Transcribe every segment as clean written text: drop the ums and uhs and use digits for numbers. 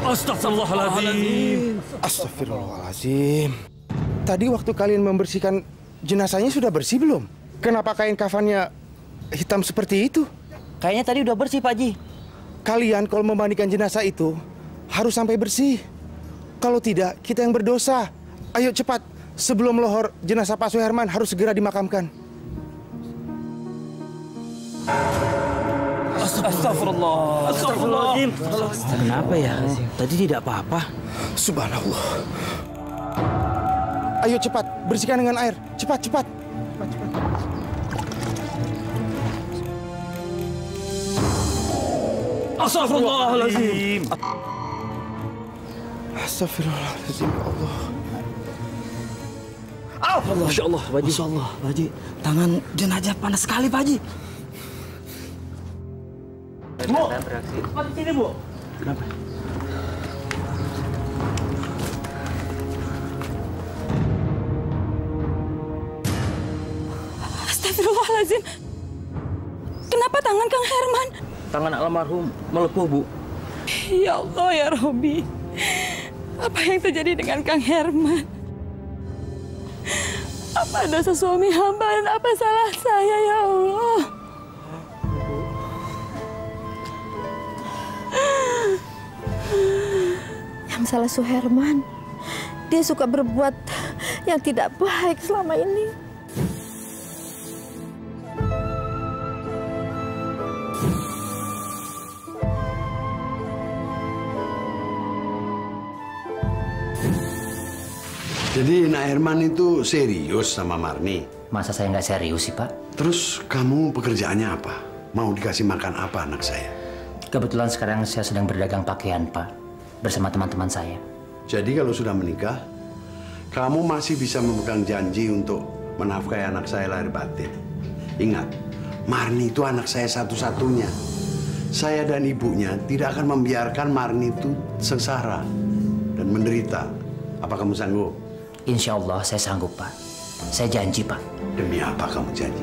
Astagfirullahaladzim. Astagfirullahaladzim. Tadi waktu kalian membersihkan jenazahnya sudah bersih belum? Kenapa kain kafannya hitam seperti itu? Kayaknya tadi udah bersih, Pak Haji. Kalian kalau memandikan jenazah itu harus sampai bersih. Kalau tidak, kita yang berdosa. Ayo cepat, sebelum lohor jenazah Pak Suherman harus segera dimakamkan. Astagfirullah. Astagfirullahaladzim. Kenapa ya? Tadi tidak apa-apa. Subhanallah. Ayo cepat, bersihkan dengan air. Cepat, cepat. Astagfirullahaladzim. Astagfirullahaladzim, ya Allah. Masya Allah, Pak Haji. Masya Allah, Pak Haji. Tangan jenazah panas sekali, Pak Haji. Bu, cepat di sini, Bu. Kenapa? Astagfirullahaladzim. Kenapa tangan Kang Herman? Tangan almarhum melepuh, Bu. Ya Allah, ya Robi. Apa yang terjadi dengan Kang Herman? Apa dosa suami hamba dan apa salah saya, ya Allah? Yang salah Suherman. Dia suka berbuat yang tidak baik selama ini. Jadi Nak Herman itu serius sama Marni? Masa saya nggak serius sih, Pak? Terus kamu pekerjaannya apa? Mau dikasih makan apa anak saya? Kebetulan sekarang saya sedang berdagang pakaian, Pak. Bersama teman-teman saya. Jadi kalau sudah menikah, kamu masih bisa memegang janji untuk menafkahi anak saya lahir batin. Ingat, Marni itu anak saya satu-satunya. Saya dan ibunya tidak akan membiarkan Marni itu sengsara dan menderita. Apa kamu sanggup? Insya Allah saya sanggup, Pak. Saya janji, Pak. Demi apa kamu janji?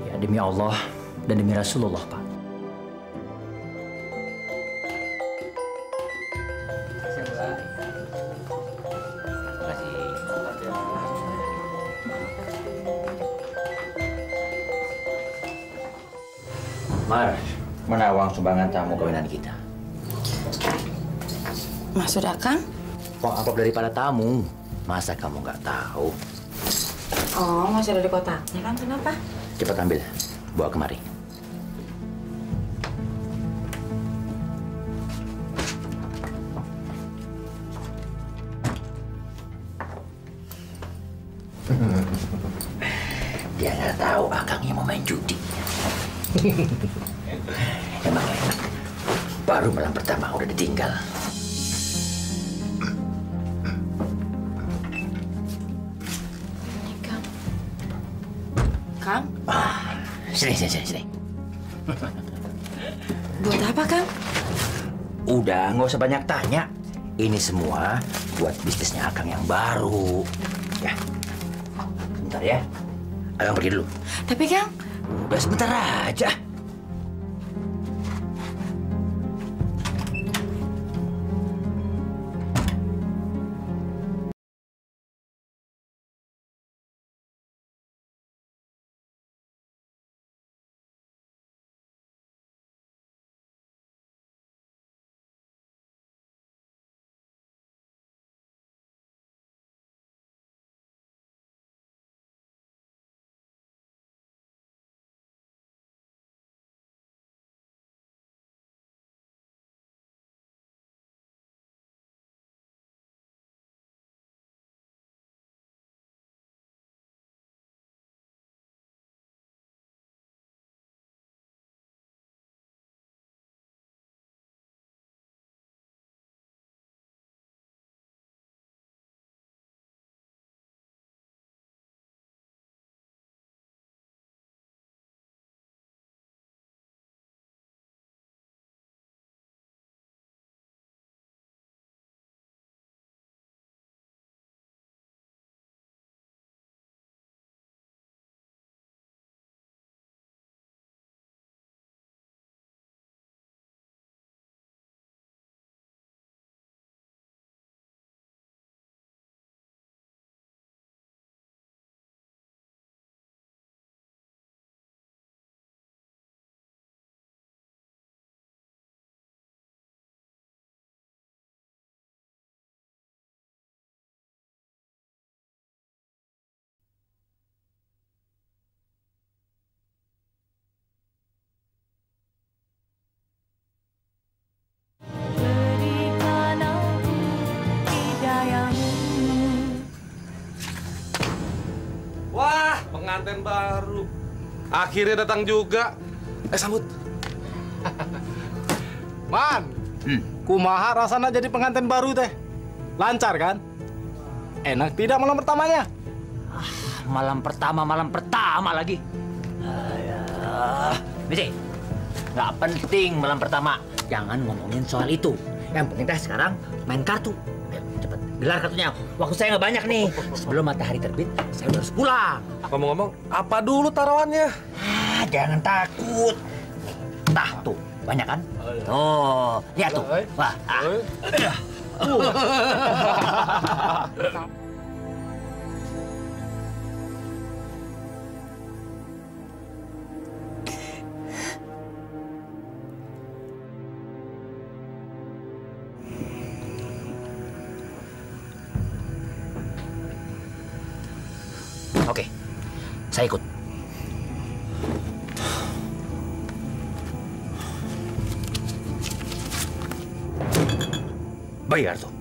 Ya, demi Allah dan demi Rasulullah, Pak. Mar, mana uang sumbangan tamu kawinan kita? Maksud Akang? Uang amplop dari para tamu. Masa kamu nggak tahu? Oh, masih ada di kotaknya kan? Kenapa? Cepat ambil, bawa kemari. Dia nggak tahu Akangnya mau main judi. Emang enak. Baru malam pertama udah ditinggal. Kang? Sini. Buat apa, Kang? Udah, nggak usah banyak tanya. Ini semua buat bisnisnya Akang yang baru. Ya, sebentar ya. Akang pergi dulu. Tapi, Kang... Udah sebentar aja. pengantin baru. Akhirnya datang juga. Sambut. Man, kumaha rasanya jadi pengantin baru teh? Lancar kan? Enak tidak malam pertamanya? Malam pertama lagi. Misi, nggak penting malam pertama. Jangan ngomongin soal itu. Yang penting teh sekarang main kartu. Ayo, cepet, gelar kartunya. Waktu saya nggak banyak nih. Sebelum matahari terbit, saya udah harus pulang. Ngomong-ngomong, apa dulu taruhannya? Jangan takut. Tah, tuh, banyak kan? Oh, lihat tuh. Wah. Oke, saya ikut. Bayar tuh.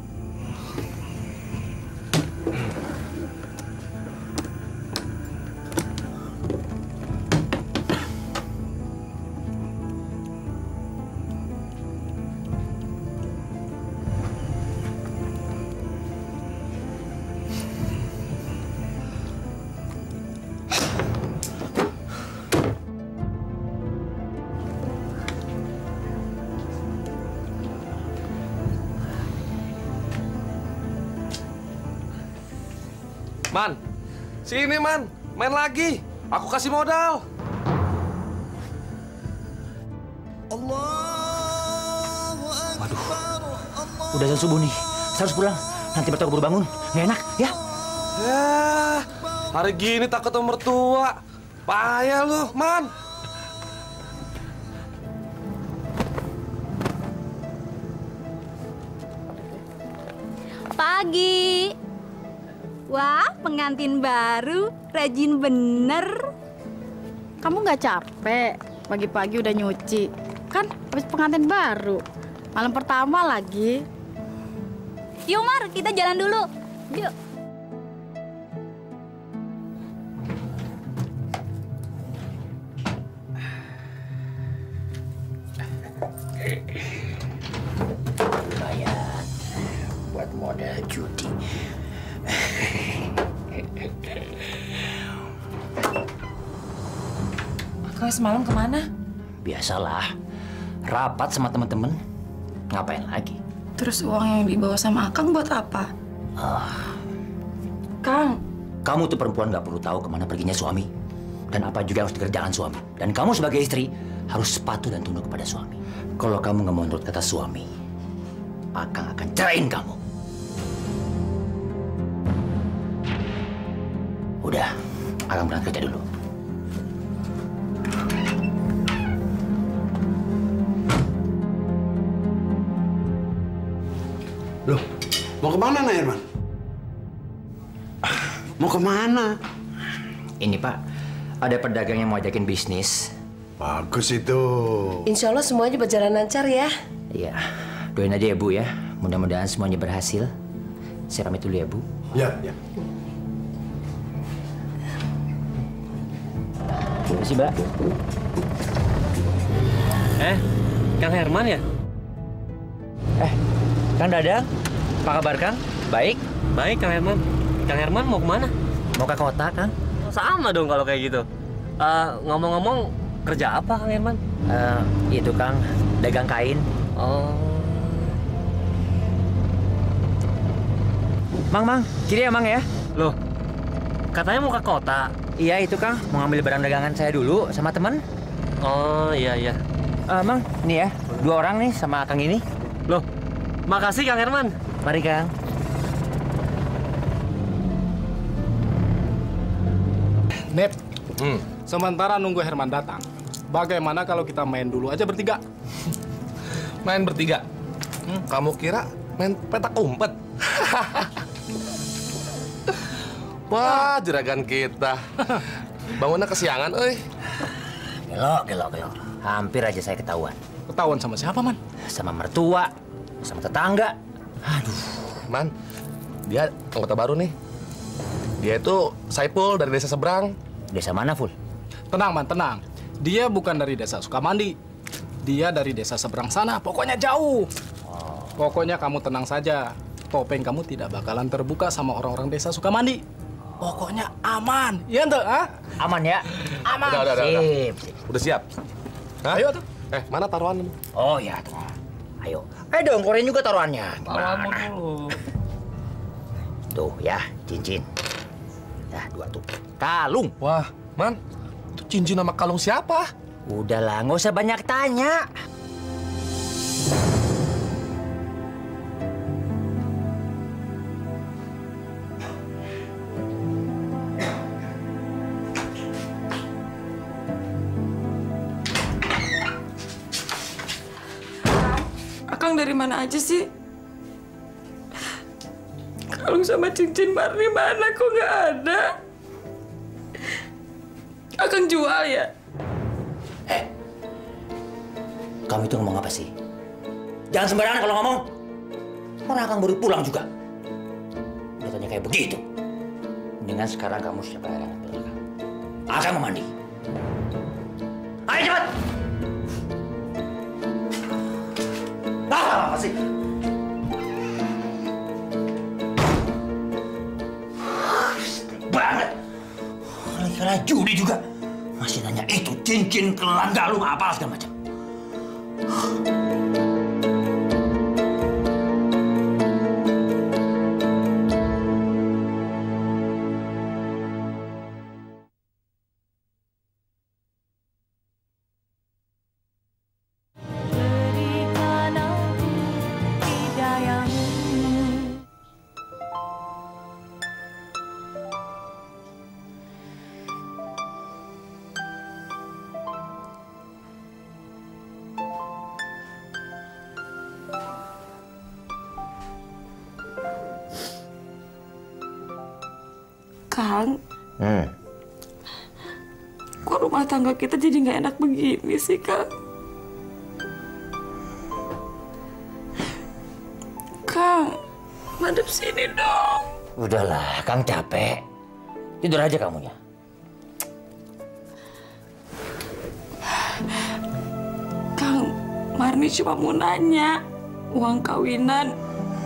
Man, sini Man, main lagi. Aku kasih modal. Waduh, udah jam subuh nih. Saya harus pulang. Nanti mertua keburu bangun. Nggak enak, ya? Ya, hari gini takut sama mertua. Payah lu, Man. Pagi. Wah, pengantin baru, rajin bener. Kamu nggak capek? Pagi-pagi udah nyuci. Kan habis pengantin baru. Malam pertama lagi. Yuk, Mar, kita jalan dulu. Yuk. Lumayan buat modal judi. Kau semalam kemana? Biasalah, rapat sama teman-teman. Ngapain lagi? Terus uang yang dibawa sama Akang buat apa? Kang, Kamu tuh perempuan nggak perlu tahu kemana perginya suami. Dan apa juga yang harus dikerjakan suami. Dan kamu sebagai istri harus patuh dan tunduk kepada suami. Kalau kamu nggak mau nurut kata suami, Akang akan ceraiin kamu. Udah, Akang berangkat kerja dulu. Loh, mau kemana, Nairman? Mau kemana? Ini Pak, ada pedagang yang mau ajakin bisnis. Bagus itu. Insya Allah semuanya berjalan lancar ya. Iya, doain aja ya Bu ya. Mudah-mudahan semuanya berhasil. Saya pamit dulu ya Bu. Ya, ya. Terima kasih Mbak. Kang Herman ya? Kang Dadang, apa kabar Kang? Baik? Baik, Kang Herman. Kang Herman mau kemana? Mau ke kota Kang? Sama dong kalau kayak gitu. Ngomong-ngomong, kerja apa Kang Herman? Itu Kang, dagang kain. Oh. Mang, kiri ya Mang ya? Loh, katanya mau ke kota. Iya itu Kang, mau ngambil barang dagangan saya dulu sama temen. Oh, iya. Mang, nih ya, 2 orang nih sama Kang ini. Loh, makasih Kang Herman. Mari Kang. Nep, sementara nunggu Herman datang, bagaimana kalau kita main dulu aja bertiga? Main bertiga? Kamu kira main petak umpet? Wah, juragan kita. Bangunnya kesiangan, euy. Gelo. Hampir aja saya ketahuan. Ketahuan sama siapa, Man? Sama mertua, sama tetangga. Aduh. Man, dia anggota baru nih. Dia itu Saipul dari desa seberang. Desa mana, Ful? Tenang, Man, tenang. Dia bukan dari desa Sukamandi. Dia dari desa seberang sana, pokoknya jauh. Pokoknya kamu tenang saja. Topeng kamu tidak bakalan terbuka sama orang-orang desa Sukamandi. Pokoknya aman. Iya, ente, ah? Aman ya? Aman. Udah. Sip. Udah siap? Hah? Ayo tuh. Mana taruhanmu? Oh ya, ayo. Dong, korein juga taruhannya. Taruhanmu Gimana? dulu. Tuh ya, cincin. Ya, 2 tuh. Kalung. Wah, Man, itu cincin sama kalung siapa? Udahlah, nggak usah banyak tanya. Akang dari mana aja sih? Kalung sama cincin Marni mana kok nggak ada? Akang jual ya? Kamu itu ngomong apa sih? Jangan sembarangan kalau ngomong. Orang akan baru pulang juga. Katanya kayak begitu. Mendingan sekarang kamu siap air hangat belakang. Akan mau mandi. Ayo cepat! Apa sih? Banget. Kali-kali judi juga. Masih nanya itu cincin, kelang, galung, apa segala macam. Kang, kok rumah tangga kita jadi nggak enak begini sih, Kang? Kang, madep sini dong. Udahlah, Kang capek. Tidur aja kamunya. Kang, Marni cuma mau nanya, uang kawinan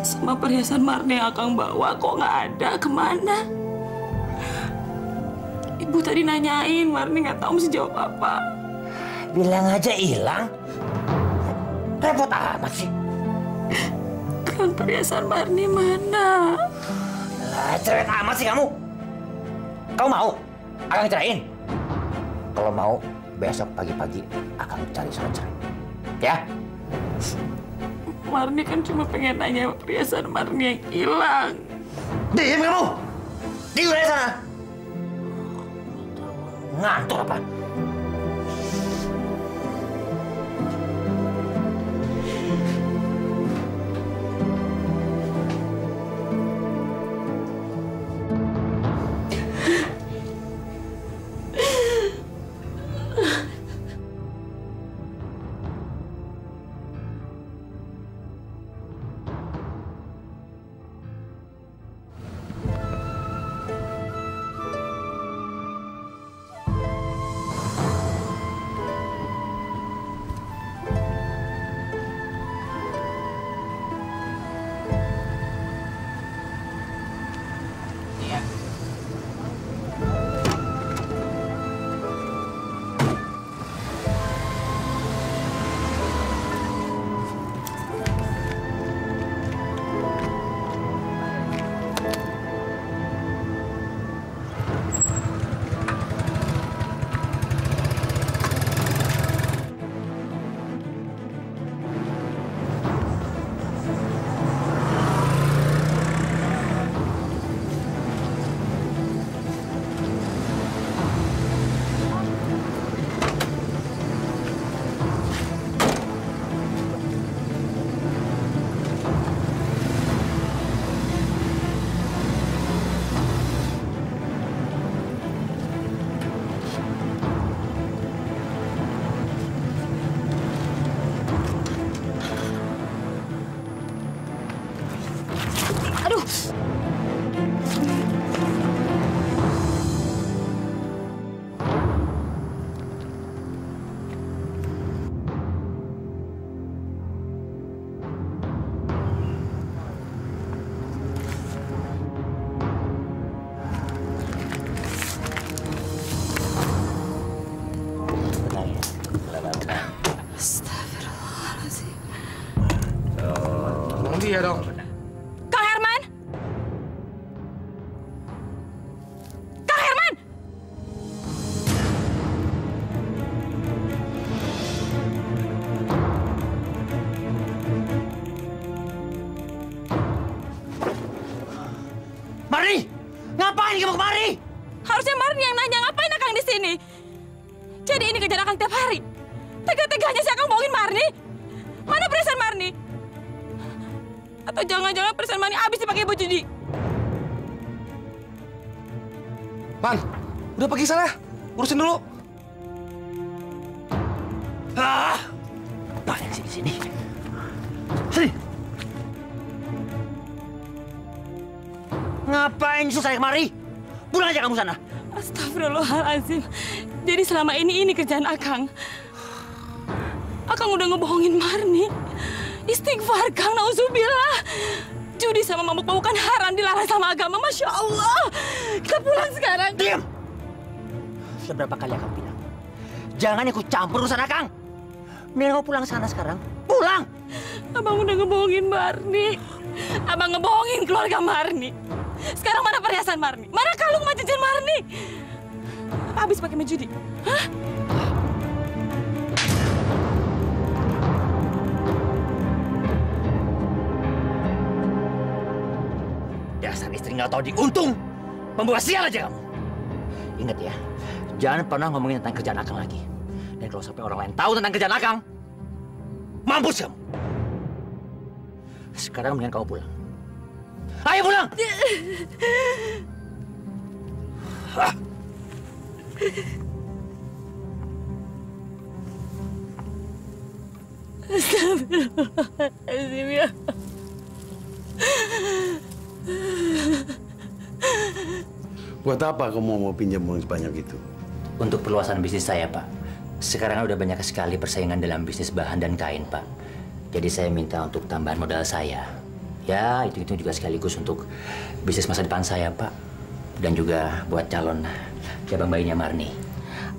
sama perhiasan Marni yang Akang bawa kok nggak ada, kemana? Ibu tadi nanyain, Marni nggak tahu mesti jawab apa. Bilang aja hilang. Repot amat sih. Kang, perhiasan Marni mana? Lah, cerewet amat sih kamu. Kamu mau? Akang ceraiin? Kalau mau, besok pagi-pagi Akang cari surat cerai. Ya? Marni kan cuma pengen nanya perhiasan Marni yang hilang. Diam kamu! Tidur aja sana! Ngantuk apa? dia dong. Kang Herman! Kang Herman! Marni! Ngapain kamu kemari? Harusnya Marni yang nanya, ngapain Akang di sini? Jadi ini kerjaan Akang tiap hari. Tega-teganya si Akang bohongin Marni. Mana perasaan Marni? Atau jangan-jangan perasaan Marni habis dipakai ibu judi? Man, udah pergi sana. Urusin dulu. Apaan sih di sini? Sini. Ngapain susah kemari? Pulang aja kamu sana. Astagfirullahaladzim. Jadi selama ini kerjaan Akang. Akang udah ngebohongin Marni. Istighfar, Kang. Nauzubillah. Judi sama mabuk-mabukan haram dilarang sama agama. Masya Allah. Kita pulang sekarang. Diam! Sudah berapa kali Akang bilang? Jangan ikut campur urusan Akang. Mending kamu pulang sana sekarang. Pulang! Abang udah ngebohongin Marni. Abang ngebohongin keluarga Marni. Sekarang mana perhiasan Marni? Mana kalung sama cincin Marni? Apa habis pakai judi? Hah? Dasar istri nggak tahu diuntung. Membawa sial aja kamu. Ingat ya, jangan pernah ngomongin tentang kerjaan Akang lagi. Dan kalau sampai orang lain tahu tentang kerjaan Akang, mampus kamu. Sekarang mendingan kamu pulang. Ayo pulang! Astagfirullahaladzim ya. Buat apa kamu mau pinjam uang sebanyak itu? Untuk perluasan bisnis saya, Pak. Sekarang udah banyak sekali persaingan dalam bisnis bahan dan kain, Pak. Jadi saya minta untuk tambahan modal saya. Ya, itu juga sekaligus untuk bisnis masa depan saya, Pak. Dan juga buat calon cabang bayinya Marni.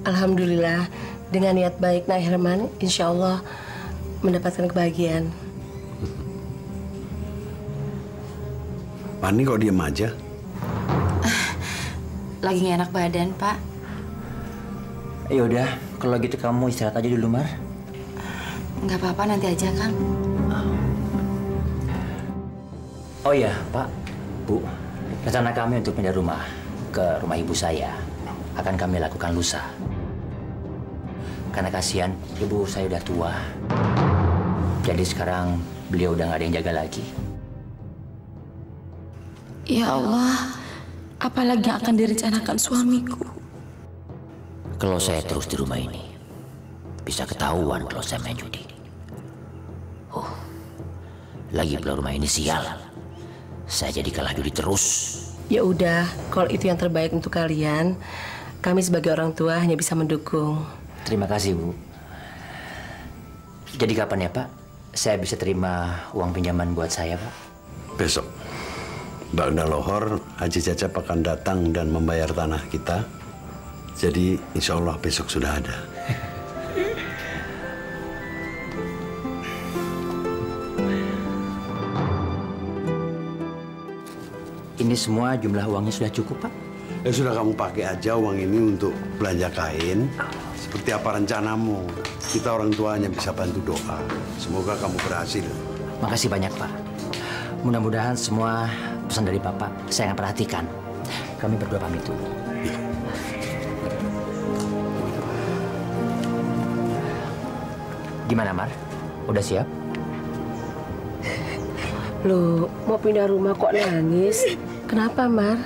Alhamdulillah, dengan niat baik Nak Herman, insya Allah mendapatkan kebahagiaan. Marni kok diem aja? Lagi nggak enak badan, Pak. Ya udah, kalau gitu kamu istirahat aja dulu, Mar. Nggak apa-apa, nanti aja, Kang. Oh ya, Pak, Bu, rencana kami untuk pindah rumah ke rumah ibu saya akan kami lakukan lusa. Karena kasihan ibu saya udah tua. Jadi sekarang beliau udah nggak ada yang jaga lagi. Ya Allah, apalagi yang akan direncanakan suamiku? Kalau saya terus di rumah ini, bisa ketahuan kalau saya main judi. Oh, lagi pula rumah ini sial. Saya jadi kalah judi terus. Ya udah, kalau itu yang terbaik untuk kalian, kami sebagai orang tua hanya bisa mendukung. Terima kasih, Bu. Jadi kapan ya, Pak? Saya bisa terima uang pinjaman buat saya, Pak? Besok. Ba'da lohor, Haji Cacap akan datang dan membayar tanah kita. Jadi insya Allah besok sudah ada. Ini semua jumlah uangnya sudah cukup, Pak? Ya sudah, kamu pakai aja uang ini untuk belanja kain. Seperti apa rencanamu? Kita orang tua hanya bisa bantu doa. Semoga kamu berhasil. Makasih banyak, Pak. Mudah-mudahan semua pesan dari Bapak saya akan perhatikan. Kami berdua pamit dulu. Gimana, Mar? Udah siap? Loh, mau pindah rumah kok nangis? Kenapa, Mar?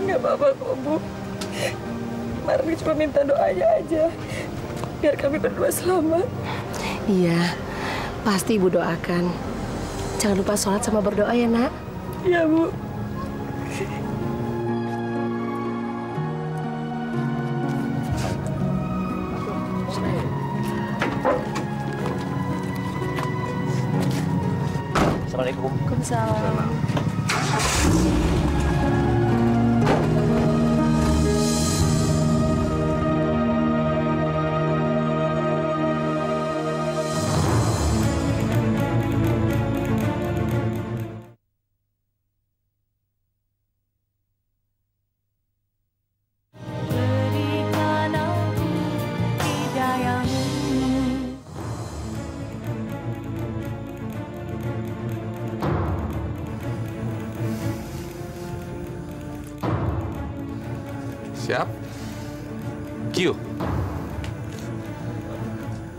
Nggak apa-apa kok, Bu. Marni cuma minta doanya aja. Biar kami berdua selamat. Iya, pasti Ibu doakan. Jangan lupa sholat sama berdoa ya, Nak. Iya, Bu. Assalamualaikum. Waalaikumsalam. Siap. Q.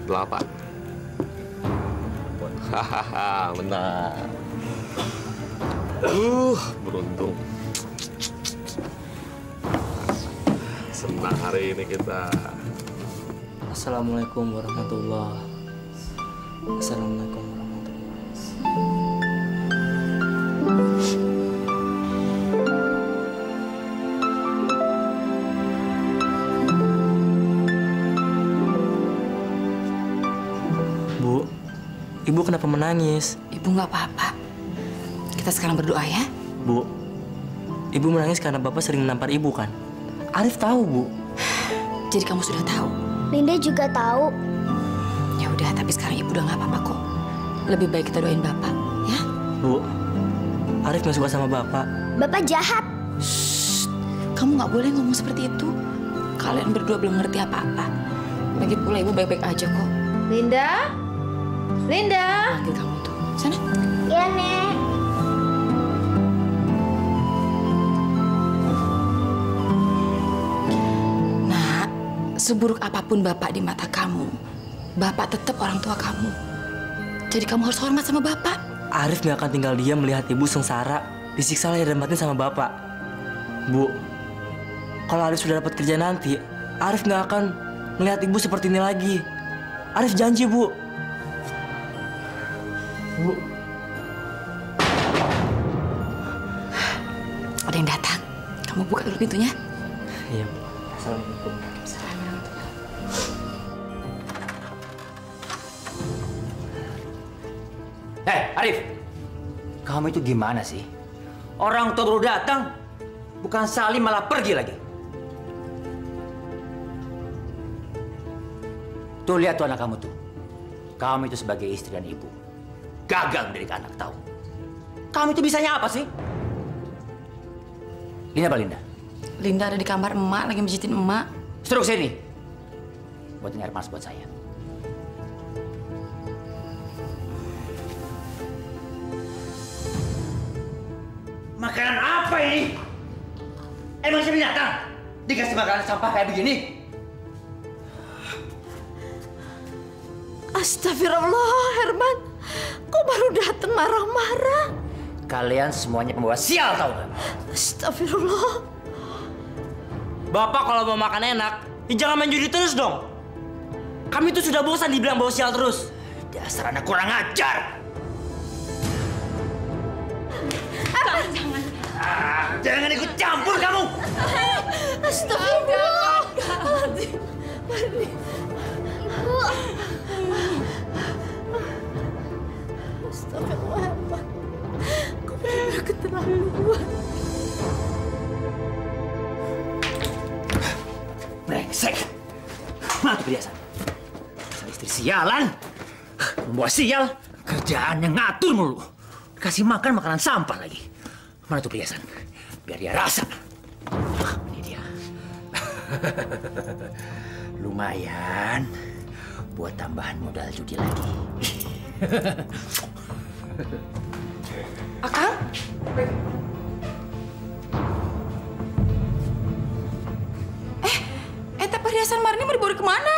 8. Hahaha, benar. Beruntung. Senang hari ini kita. Assalamualaikum warahmatullahi wabarakatuh. Assalamualaikum warahmatullahi wabarakatuh. Bu, Ibu kenapa menangis? Ibu nggak apa-apa. Kita sekarang berdoa ya. Bu, Ibu menangis karena Bapak sering menampar Ibu kan? Arif tahu, Bu. Jadi kamu sudah tahu. Linda juga tahu. Ya udah, tapi sekarang Ibu udah nggak apa-apa kok. Lebih baik kita doain Bapak, ya? Bu, Arif nggak suka sama Bapak. Bapak jahat. Shh, kamu nggak boleh ngomong seperti itu. Kalian berdua belum ngerti apa-apa. Lagi pula Ibu baik-baik aja kok. Linda? Linda? Panggil kamu tuh. Sana. Iya, Nek. Nak, seburuk apapun Bapak di mata kamu, Bapak tetap orang tua kamu. Jadi kamu harus hormat sama Bapak. Arif nggak akan tinggal diam melihat Ibu sengsara, disiksa lahir dan batin sama Bapak. Bu, kalau Arif sudah dapat kerja nanti, Arif nggak akan melihat Ibu seperti ini lagi. Arif janji, Bu. Bu. Ada yang datang. Kamu buka dulu pintunya. Iya, Bu. Assalamualaikum. Arif, kamu itu gimana sih? Orang tua baru datang, bukan salim malah pergi lagi. Tuh lihat tuh anak kamu tuh. Kamu itu sebagai istri dan ibu gagal mendidik anak, tahu? Kamu itu bisanya apa sih? Linda apa Linda? Linda ada di kamar emak, lagi mijitin emak. Suruh sini. Buat air panas buat saya. Makanan apa ini? Emang si binatang dikasih makanan sampah kayak begini? Astagfirullah, Herman. Kok baru datang marah-marah? Kalian semuanya pembawa sial, tahu nggak? Astagfirullah. Bapak kalau mau makan enak, ya jangan main judi terus dong. Kami itu sudah bosan dibilang bawa sial terus. Dasar anak kurang ajar. Jangan ikut campur kamu. Astagfirullah. Marni. Astagfirullah, Herman. Kau benar keterlaluan. Brengsek. Mana tuh perhiasan? Istri sialan. Membawa sial. Kerjaannya ngatur mulu. Kasih makan makanan sampah lagi. Mana tuh perhiasan? Biar dia rasa. Ini dia. Lumayan. Buat tambahan modal judi lagi. Akang? Eta perhiasan Marni mau dibawa kemana?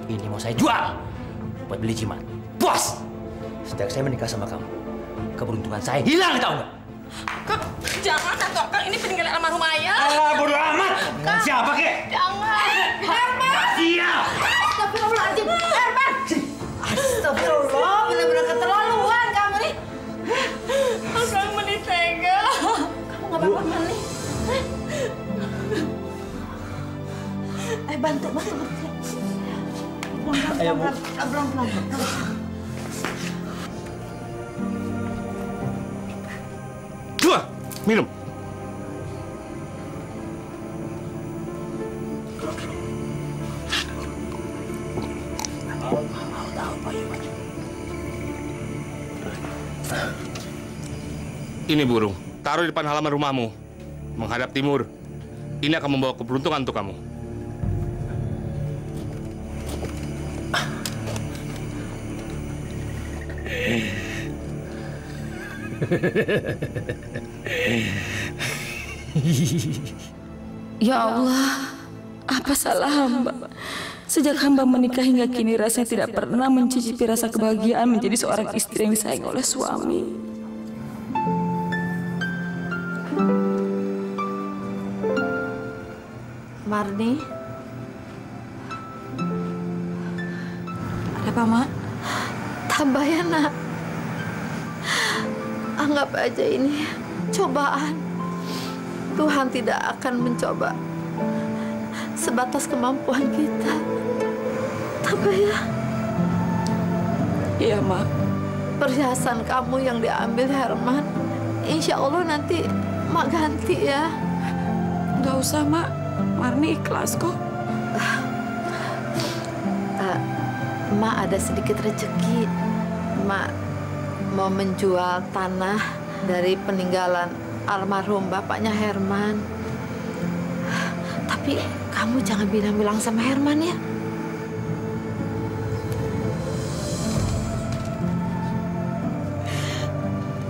Ini mau saya jual. Buat beli jimat. Puas! Sejak saya menikah sama kamu, keberuntungan saya hilang, tahu nggak? Kak, jangan atau Kang, ini peninggalan almarhum ayah. Ah, bodo amat. Kang. Siapa kek? Jangan. Herman. Siap. Astagfirullahaladzim. Herman. Astagfirullah, benar-benar keterlaluan kamu nih. Akang menitega. Kamu nggak apa-apa, Mali. Bantu. Ayo, Bu. Pelan-pelan. Dua, minum. Ini burung, taruh di depan halaman rumahmu, menghadap timur. Ini akan membawa keberuntungan untuk kamu. Ya Allah, apa salah hamba? Sejak hamba menikah hingga kini rasanya tidak pernah mencicipi rasa kebahagiaan menjadi seorang istri yang disayangi oleh suami. Marni, ada apa, Mak? tabah ya nak. Anggap aja ini cobaan. Tuhan tidak akan mencoba sebatas kemampuan kita. Tabah ya. Iya, Mak. Perhiasan kamu yang diambil Herman, insya Allah nanti Mak ganti ya. Nggak usah, Mak. Marni ikhlas kok. Mak ada sedikit rezeki. Mak mau menjual tanah dari peninggalan almarhum bapaknya Herman. Tapi kamu jangan bilang-bilang sama Herman ya.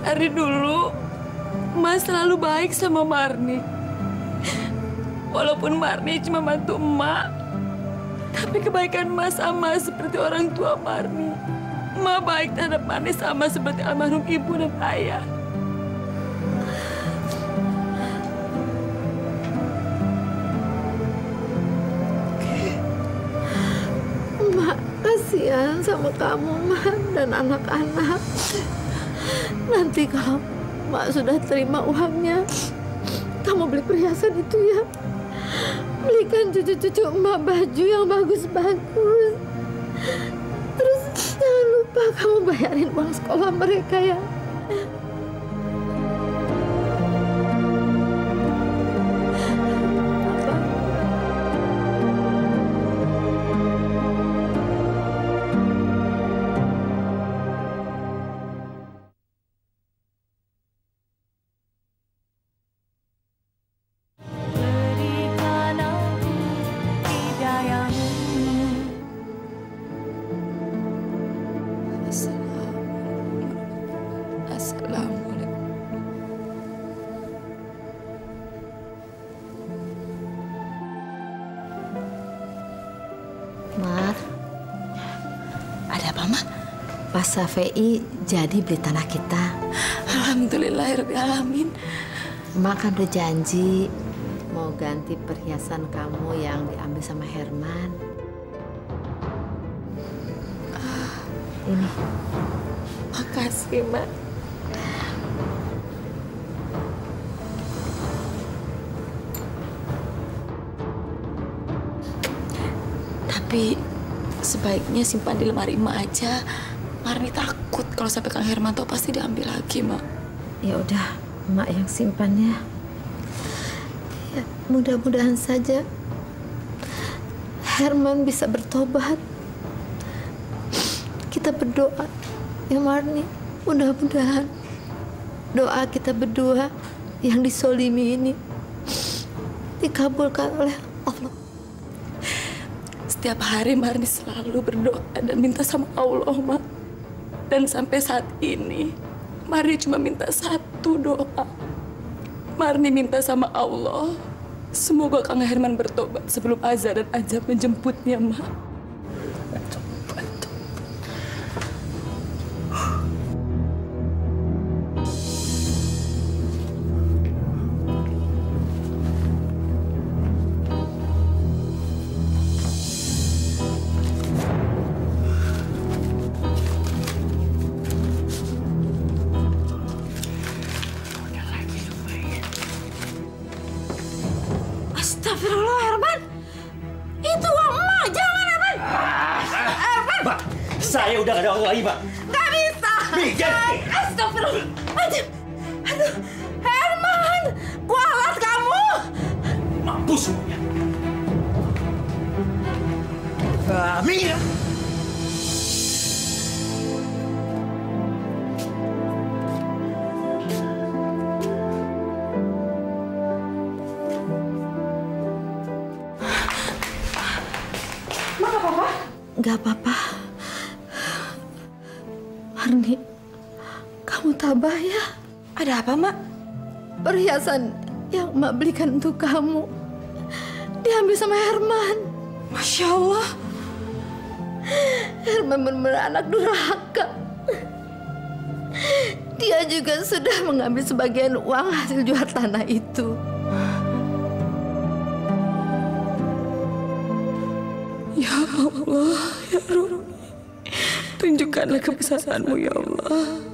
Dari dulu, Mas selalu baik sama Marni. Walaupun Marni cuma bantu emak, tapi kebaikan Mas sama seperti orang tua Marni. Emak baik terhadap Marni sama seperti almarhum ibu dan ayah. Mak kasihan sama kamu, Mak, dan anak-anak. Nanti kalau Mak sudah terima uangnya, kamu beli perhiasan itu ya. Belikan cucu-cucu Emak baju yang bagus-bagus. Terus jangan lupa kamu bayarin uang sekolah mereka ya. Mas Safei jadi beli tanah kita. Alhamdulillahirrahmanirrahim. Mak kan udah janji mau ganti perhiasan kamu yang diambil sama Herman. Ini. Makasih, Mak. Tapi sebaiknya simpan di lemari emak aja. Marni takut kalau sampai Kang Herman tahu pasti diambil lagi, Mak. Ya udah, Mak yang simpannya. Ya, mudah-mudahan saja Herman bisa bertobat. Kita berdoa, ya Marni. Mudah-mudahan doa kita berdua yang disolimi ini dikabulkan oleh Allah. Setiap hari Marni selalu berdoa dan minta sama Allah, Mak. Dan sampai saat ini, Marni cuma minta satu doa. Marni minta sama Allah, semoga Kang Herman bertobat sebelum azan dan ajab menjemputnya, Mak. Astagfirullah, Herman. Itu uang emak, jangan, Herman. Herman. Mbak, saya udah gak ada uang lagi, Mbak. Gak bisa. Astagfirullah. Aduh, Herman. Kualat kamu. Mampus semuanya. Mia. Gak apa-apa. Marni, kamu tabah ya. Ada apa, Mak? Perhiasan yang Mak belikan untuk kamu. diambil sama Herman. Masya Allah. Herman benar-benar anak durhaka. Dia juga sudah mengambil sebagian uang hasil jual tanah itu. Ya Allah, ya Rabbi, tunjukkanlah kebesaran-Mu ya Allah.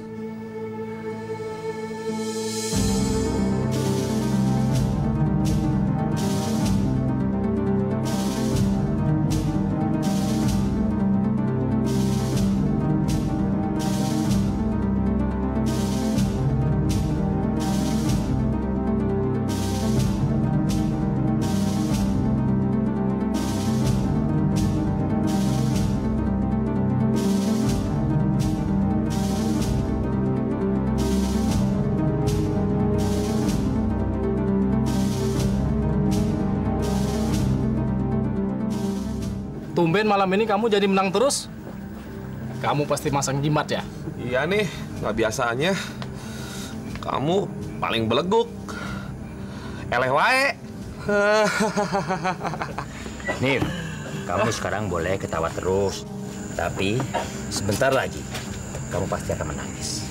Tumben malam ini kamu jadi menang terus? Kamu pasti masang jimat ya? Iya nih, nggak biasanya. Kamu paling beleguk. Eleh wae. Nih, kamu sekarang boleh ketawa terus. Tapi sebentar lagi kamu pasti akan menangis.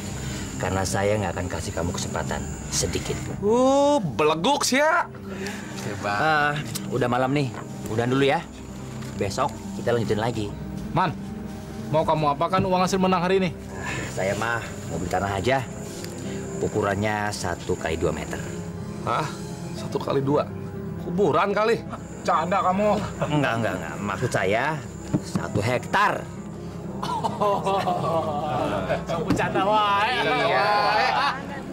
Karena saya nggak akan kasih kamu kesempatan sedikit pun. Beleguk sih ya. Hebat. Udah malam nih, udahan dulu ya. Besok kita lanjutin lagi. Man, mau kamu apakan uang hasil menang hari ini? Saya mah mau beli tanah aja. Ukurannya 1 kali 2 meter. Hah? 1 kali 2? Kuburan kali? Canda kamu. Enggak. Maksud saya 1 hektar. Kamu canda wae. Iya.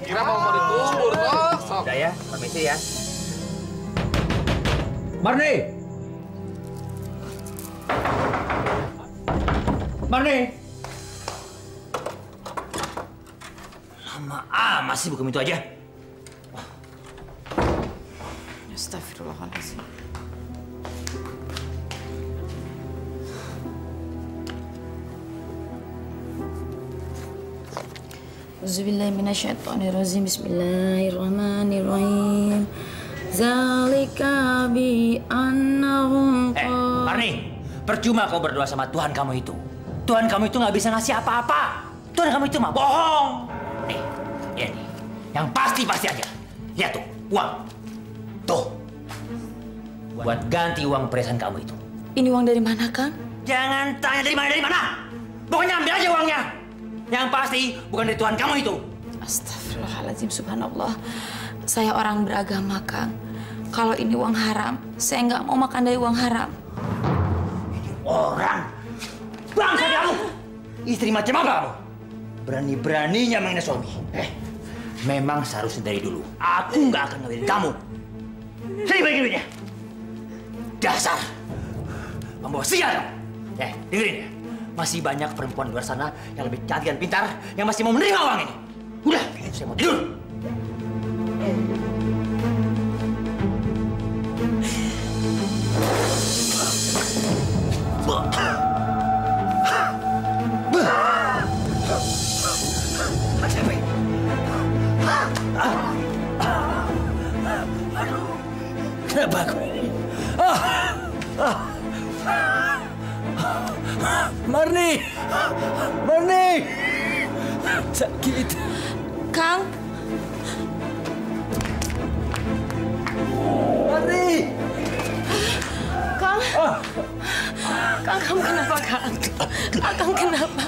Kira mau dikubur kok. Udah ya, permisi ya. Marni! Lama masih bukan itu aja. Astagfirullahaladzim. Auzubillahi minasyaitonirrajim. Bismillahirrahmanirrahim. Zalika bi annahum Marni, percuma kau berdoa sama Tuhan kamu itu. Tuhan kamu itu nggak bisa ngasih apa-apa. Tuhan kamu itu mah bohong. Nih, ini. Yang pasti aja. Lihat tuh, uang. Tuh. Buat ganti uang perhiasan kamu itu. Ini uang dari mana, Kang? Jangan tanya dari mana. Pokoknya ambil aja uangnya. Yang pasti bukan dari Tuhan kamu itu. Astagfirullahaladzim, subhanallah. Saya orang beragama, Kang. Kalau ini uang haram, saya nggak mau makan dari uang haram. Orang bangsa kamu, istri macam apa kamu? Berani-beraninya menghina suami. Memang seharusnya dari dulu aku nggak akan ngawinin kamu. Sini bagi duitnya. Dasar pembawa sial. Dengerin ya, masih banyak perempuan di luar sana yang lebih cantik dan pintar yang masih mau menerima uang ini. Udah, saya mau tidur. Kenapa aku? Marni! Sakit. Kang. Marni! Kang. Kang, kamu kenapa, Kang? Kang kenapa?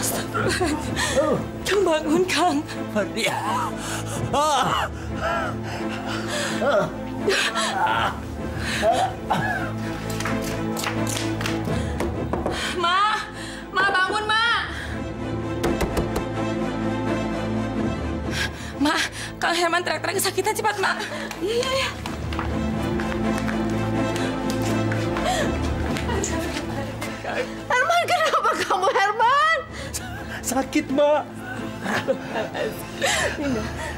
Astagfirullahaladzim. Kang bangun, Kang. Marni. Ma bangun, Ma. Ma, Kang Herman teriak-teriak kesakitan, cepat, Ma. Iya. Herman, kenapa kamu, Herman? Sakit, Mbak.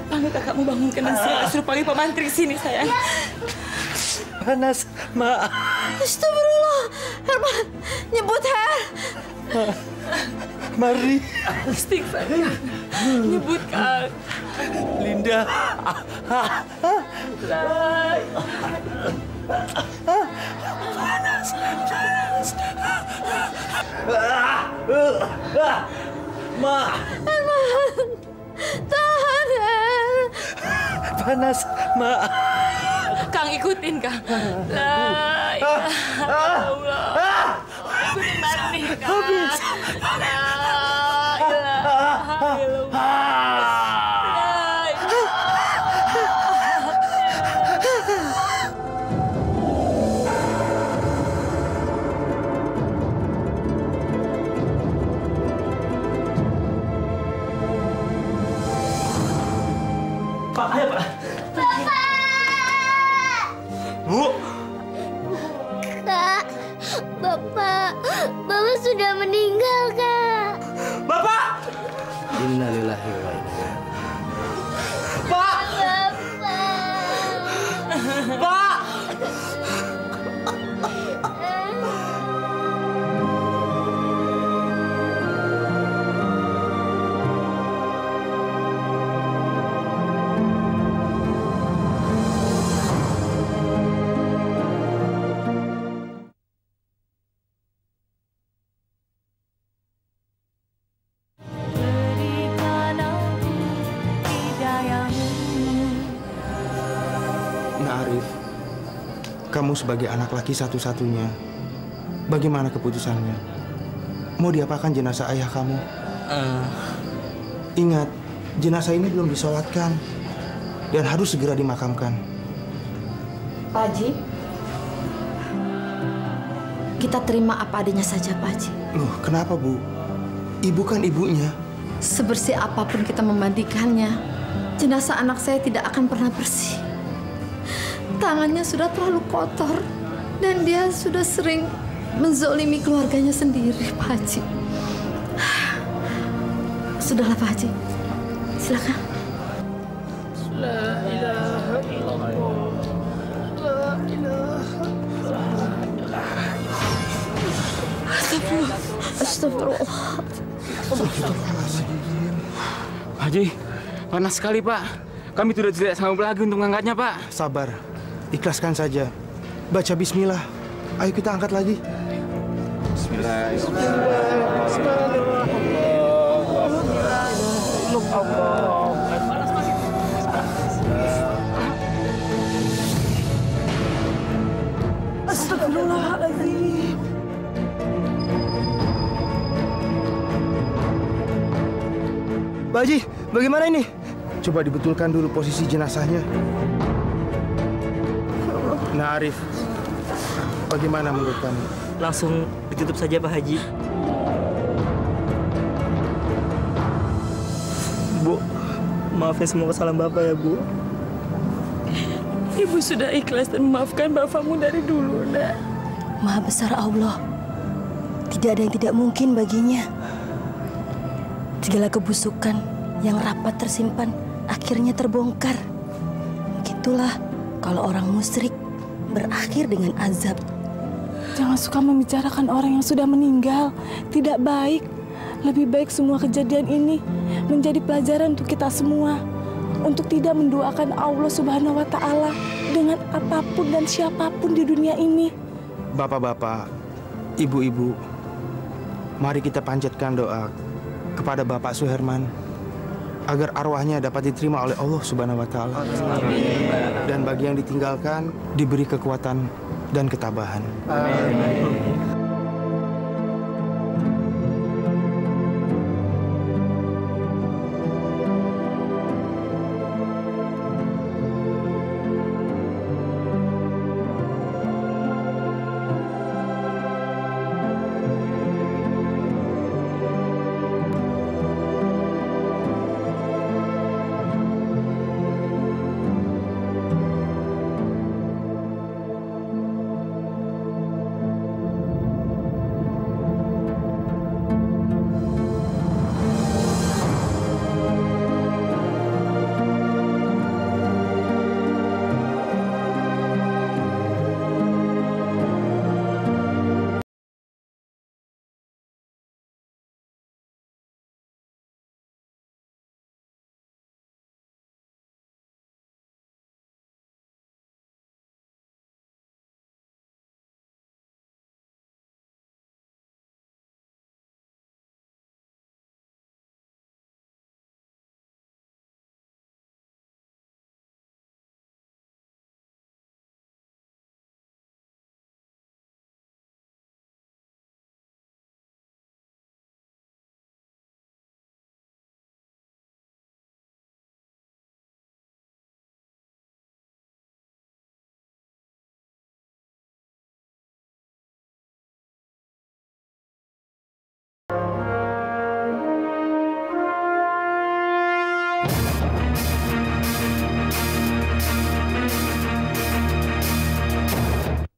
Panggil kakakmu bangunkan Sila. Suruh panggil Pak Mantri sini, sayang. Panas, Mak. Astagfirullah. Herman, nyebut Her. Marni. Istighfar. Nyebutkan. Linda. Panas. Ma. Tahan, El. Panas, Ma. Kang ikutin, Kang. La ilaha illallah. Ikutin Marni, Kang. La ilaha illallah. Pak, ayo Pak. Bu. Kak, Bapak sudah meninggal, Kak. Bapak. Innalillahi wa inna. Pak. Pak. Kamu sebagai anak laki satu-satunya, bagaimana keputusannya? Mau diapakan jenazah ayah kamu? Ingat, jenazah ini belum disolatkan dan harus segera dimakamkan. Pak Haji, kita terima apa adanya saja, Pak Haji. Loh, kenapa, Bu? Ibu kan ibunya. Sebersih apapun kita memandikannya, jenazah anak saya tidak akan pernah bersih. Tangannya sudah terlalu kotor dan dia sudah sering menzolimi keluarganya sendiri, Pak Haji. Sudahlah, Pak Haji. Silakan. La ilaha illallah. La ilaha illallah. Astagfirullah. Haji, panas sekali, Pak. Kami tidak sanggup lagi untuk mengangkatnya, Pak. Sabar. Ikhlaskan saja. Baca bismillah. Ayo kita angkat lagi. Astagfirullahaladzim. Pak Haji, bagaimana ini? Coba dibetulkan dulu posisi jenazahnya. Nah, Arif, bagaimana menurut kamu? Langsung ditutup saja, Pak Haji. Bu, maafin semua kesalahan Bapak ya, Bu. Ibu sudah ikhlas dan memaafkan bapakmu dari dulu, Nak. Maha besar Allah. Tidak ada yang tidak mungkin baginya. Segala kebusukan yang rapat tersimpan akhirnya terbongkar. Begitulah kalau orang musyrik berakhir dengan azab. Jangan suka membicarakan orang yang sudah meninggal. Tidak baik. Lebih baik semua kejadian ini menjadi pelajaran untuk kita semua. Untuk tidak mendoakan Allah Subhanahu wa Ta'ala dengan apapun dan siapapun di dunia ini. Bapak-bapak, ibu-ibu, mari kita panjatkan doa kepada Bapak Suherman agar arwahnya dapat diterima oleh Allah Subhanahu wa Ta'ala. Dan bagi yang ditinggalkan diberi kekuatan dan ketabahan. Amin.